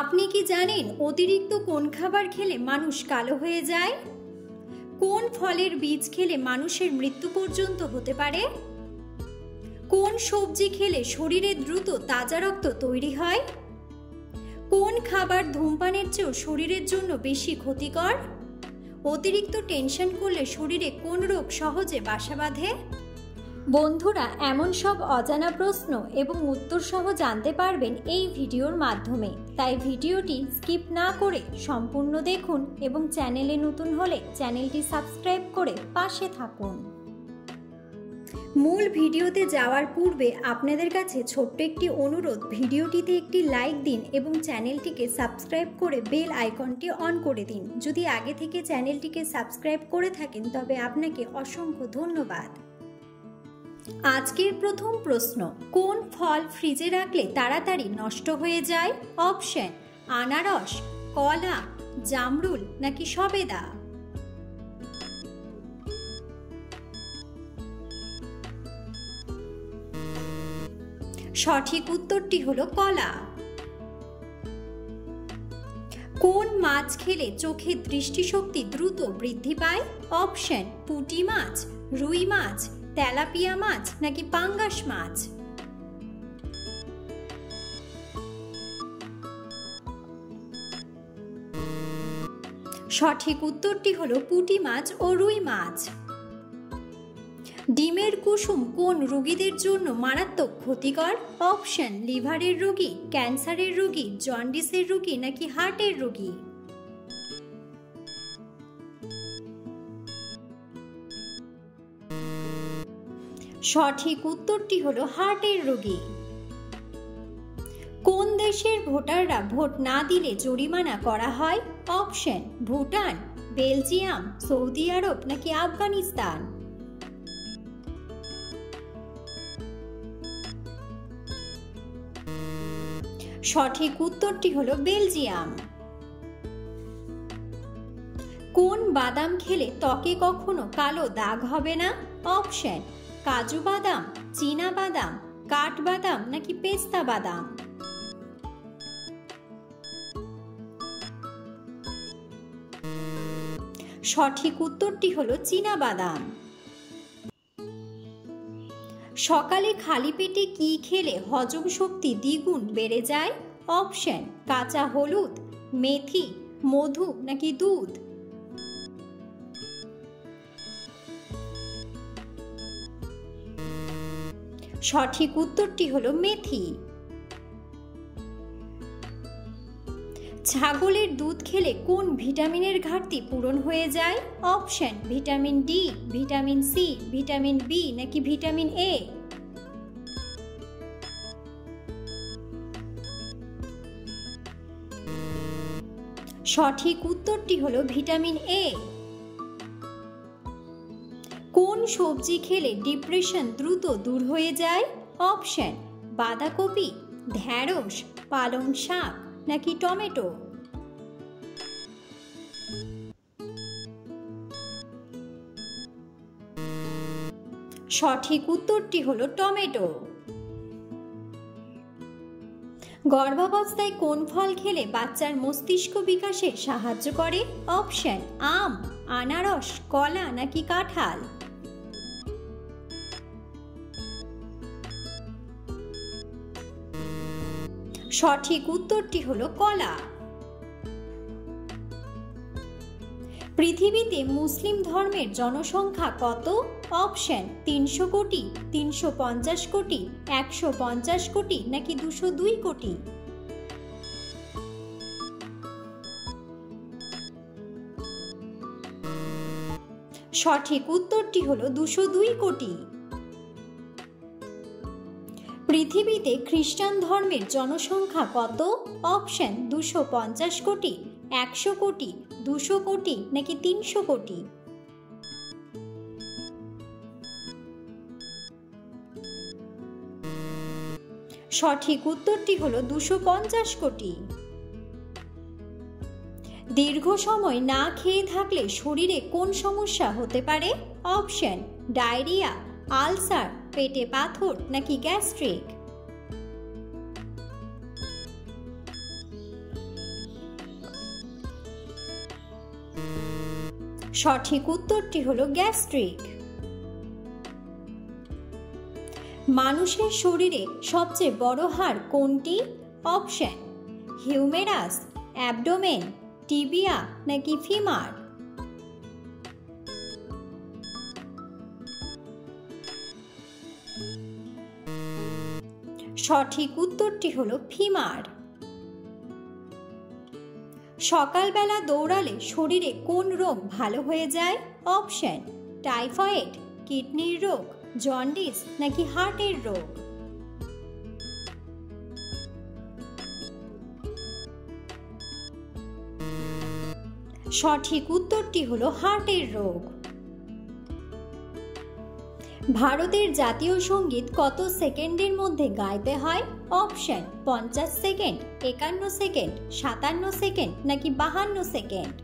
আপনি কি জানেন অতিরিক্ত কোন খাবার খেলে মানুষ কালো হয়ে যায়? কোন ফলের বীজ খেলে মানুষের মৃত্যু পর্যন্ত হতে পারে? কোন সবজি খেলে শরীরে দ্রুত তাজা রক্ত তৈরি হয়? কোন খাবার ধূমপানের চেয়েও শরীরের জন্য বেশি ক্ষতিকর? অতিরিক্ত টেনশন করলে শরীরে কোন রোগ সহজে বাসা বাঁধে? বন্ধুরা, এমন সব অজানা প্রশ্ন এবং উত্তর সহ জানতে পারবেন এই ভিডিওর মাধ্যমে। তাই ভিডিওটি স্কিপ না করে সম্পূর্ণ দেখুন এবং চ্যানেলে নতুন হলে চ্যানেলটি সাবস্ক্রাইব করে পাশে থাকুন। মূল ভিডিওতে যাওয়ার পূর্বে আপনাদের কাছে ছোট্ট একটি অনুরোধ, ভিডিওটিতে একটি লাইক দিন এবং চ্যানেলটিকে সাবস্ক্রাইব করে বেল আইকনটি অন করে দিন। যদি আগে থেকে চ্যানেলটিকে সাবস্ক্রাইব করে থাকেন তবে আপনাকে অসংখ্য ধন্যবাদ। আজকের প্রথম প্রশ্ন, কোন ফল ফ্রিজে রাখলে তাড়াতাড়ি নষ্ট হয়ে যায়? অপশন: আনারস, কলা, জামরুল নাকি সবেদা? সঠিক উত্তরটি হলো কলা। কোন মাছ খেলে চোখের দৃষ্টিশক্তি দ্রুত বৃদ্ধি পায়? অপশন: পুঁটি মাছ, রুই মাছ, তেলাপিয়া মাছ নাকি পাঙ্গাস মাছ? সঠিক উত্তরটি হলো পুঁটি মাছ ও রুই মাছ। ডিমের কুসুম কোন রোগীদের জন্য মারাত্মক ক্ষতিকর? অপশন: লিভারের রোগী, ক্যান্সারের রোগী, জন্ডিসের রোগী নাকি হার্টের রোগী? সঠিক উত্তরটি হলো হার্টের রোগী। কোন দেশের ভোটাররা ভোট না দিলে জরিমানা করা হয়? অপশন: ভুটান, বেলজিয়াম, সৌদি আরব নাকি আফগানিস্তান? সঠিক উত্তরটি হলো বেলজিয়াম। কোন বাদাম খেলে ত্বকে কখনো কালো দাগ হবে না? অপশন: কাজু বাদাম, চীনা বাদাম, কাঠবাদাম নাকি পেস্তা বাদাম? সঠিক উত্তরটি হলো চীনা বাদাম। সকালে খালি পেটে কি খেলে হজম শক্তি দ্বিগুণ বেড়ে যায়? অপশন: কাঁচা হলুদ, মেথি, মধু নাকি দুধ? সঠিক উত্তরটি হলো মেথি। ছাগলের দুধ খেলে কোন ভিটামিনের ঘাটতি পূরণ হয়ে যায়? Option: vitamin D, vitamin C, vitamin B নাকি ভিটামিন এ? সঠিক উত্তরটি হলো ভিটামিন এ। কোন সবজি খেলে ডিপ্রেশন দ্রুত দূর হয়ে যায়? অপশন: বাঁধাকপি, ঢেঁড়স, পালং শাক নাকি টমেটো? সঠিক উত্তরটি হলো টমেটো। গর্ভাবস্থায় কোন ফল খেলে বাচ্চার মস্তিষ্ক বিকাশে সাহায্য করে? অপশন: আম, আনারস, কলা নাকি কাঁঠাল? সঠিক উত্তরটি হলো কলা। পৃথিবীতে মুসলিম ধর্মের জনসংখ্যা কত? অপশন: 300 কোটি, 350 কোটি, 150 কোটি নাকি 202 কোটি? সঠিক উত্তরটি হলো 202 কোটি। পৃথিবীতে খ্রিস্টান ধর্মের জনসংখ্যা কত? অপশন: 250 কোটি, 100 কোটি, 200 কোটি নাকি 300 কোটি? সঠিক উত্তরটি হলো 250 কোটি। দীর্ঘ সময় না খেয়ে থাকলে শরীরে কোন সমস্যা হতে পারে? অপশন: ডায়রিয়া, আলসার, পেটে পাথর নাকি গ্যাস্ট্রিক? সঠিক উত্তরটি হলো গ্যাস্ট্রিক। মানুষের শরীরে সবচেয়ে বড় হাড় কোনটি? অপশন: হিউমেরাস, অ্যাবডোমেন, টিবিয়া নাকি ফিমার। সঠিক উত্তরটি হলো ফিমার। সকালবেলা দৌড়ালে শরীরে কোন রোগ ভালো হয়ে যায়? অপশন: টাইফয়েড, কিডনির রোগ, জন্ডিস নাকি হার্টের রোগ। সঠিক উত্তরটি হলো হার্টের রোগ। ভারতের জাতীয় সঙ্গীত কত সেকেন্ডের মধ্যে গাইতে হয়? অপশন: 50 সেকেন্ড, 51 সেকেন্ড, 57 সেকেন্ড নাকি 52 সেকেন্ড।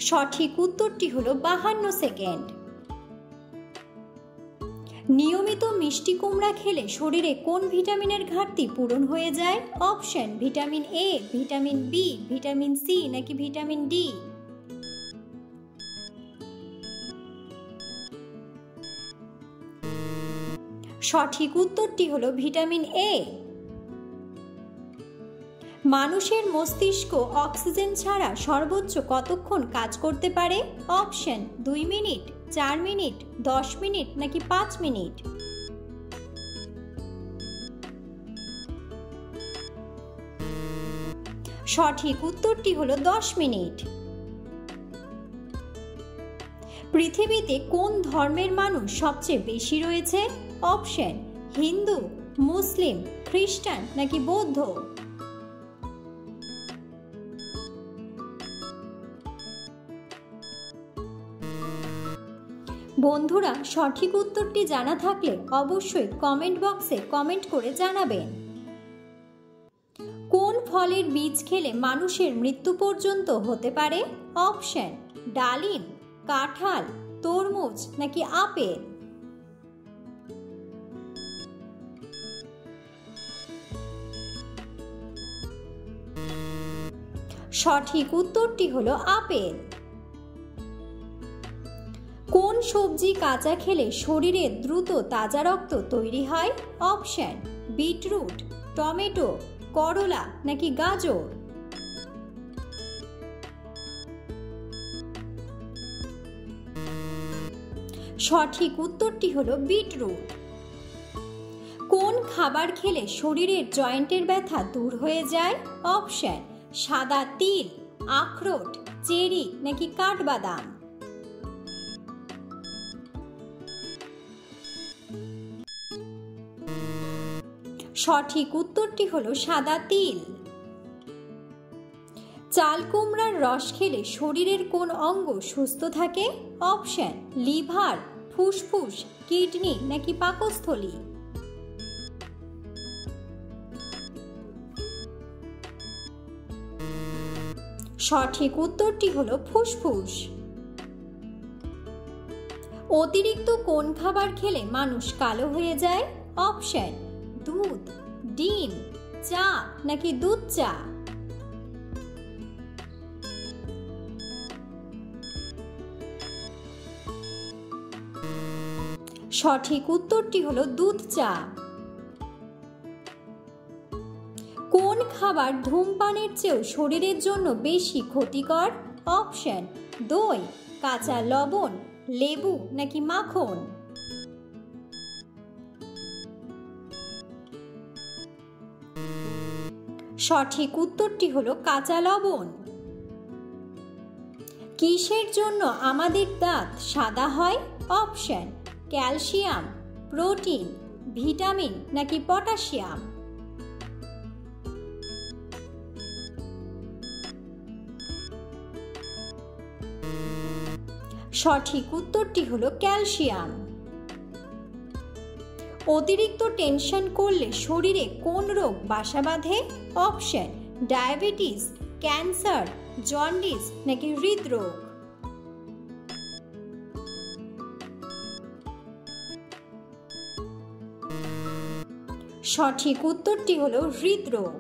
সঠিক উত্তরটি হলো 52 সেকেন্ড। নিয়মিত মিষ্টি কুমড়া খেলে শরীরে কোন ভিটামিনের ঘাটতি পূরণ হয়ে যায়? Option: vitamin A, vitamin B, vitamin C নাকি ভিটামিন ডি। সঠিক উত্তরটি হলো ভিটামিন এ। মানুষের মস্তিষ্ক অক্সিজেন ছাড়া সর্বোচ্চ কতক্ষণ কাজ করতে পারে? অপশন: 2 মিনিট, 4 মিনিট, 10 মিনিট নাকি 5 মিনিট। সঠিক উত্তরটি হলো 10 মিনিট। পৃথিবীতে কোন ধর্মের মানুষ সবচেয়ে বেশি রয়েছে? অপশন: হিন্দু, মুসলিম, খ্রিস্টান নাকি বৌদ্ধ। বন্ধুরা, সঠিক উত্তরটি জানা থাকলে অবশ্যই কমেন্ট বক্সে কমেন্ট করে জানাবেন। কোন ফলের বীজ খেলে মানুষের মৃত্যু পর্যন্ত হতে পারে? অপশন: ডালিম, কাঁঠাল, তরমুজ নাকি আপেল। সঠিক উত্তরটি হলো আপেল। কোন সবজি কাঁচা খেলে শরীরে দ্রুত তাজা রক্ত তৈরি হয়? অপশন: বিটরুট, টমেটো, করলা নাকি গাজর। সঠিক উত্তরটি হলো বিটরুট। কোন খাবার খেলে শরীরের জয়েন্টের ব্যথা দূর হয়ে যায়? অপশন: সাদা তিল, আখরোট, চেরি নাকি কাঠবাদাম। সঠিক উত্তরটি হলো সাদা তিল। চাল কুমড়ার রস খেলে শরীরের কোন অঙ্গ সুস্থ থাকে? অপশন: লিভার, ফুসফুস, কিডনি নাকি পাকস্থলী। সঠিক উত্তরটি হলো ফুসফুস। অতিরিক্ত কোন খাবার খেলে মানুষ কালো হয়ে যায়? অপশন: দুধ, ডিম, চা নাকি দুধ চা। সঠিক উত্তরটি হলো দুধ চা। কোন খাবার ধূমপানের চেয়েও শরীরের জন্য বেশি ক্ষতিকর? অপশন: দই, কাঁচা লবণ, লেবু নাকি মাখন। সঠিক উত্তরটি হলো কাঁচা লবণ। কিসের জন্য আমাদের দাঁত সাদা হয়? অপশন: ক্যালসিয়াম, প্রোটিন, ভিটামিন নাকি পটাশিয়াম। সঠিক উত্তরটি হলো ক্যালসিয়াম। অতিরিক্ত টেনশন করলে শরীরে কোন রোগ বাসা বাঁধে? অপশন: ডায়াবেটিস, ক্যান্সার, জন্ডিস নাকি হৃদরোগ। সঠিক উত্তরটি হলো হৃদরোগ।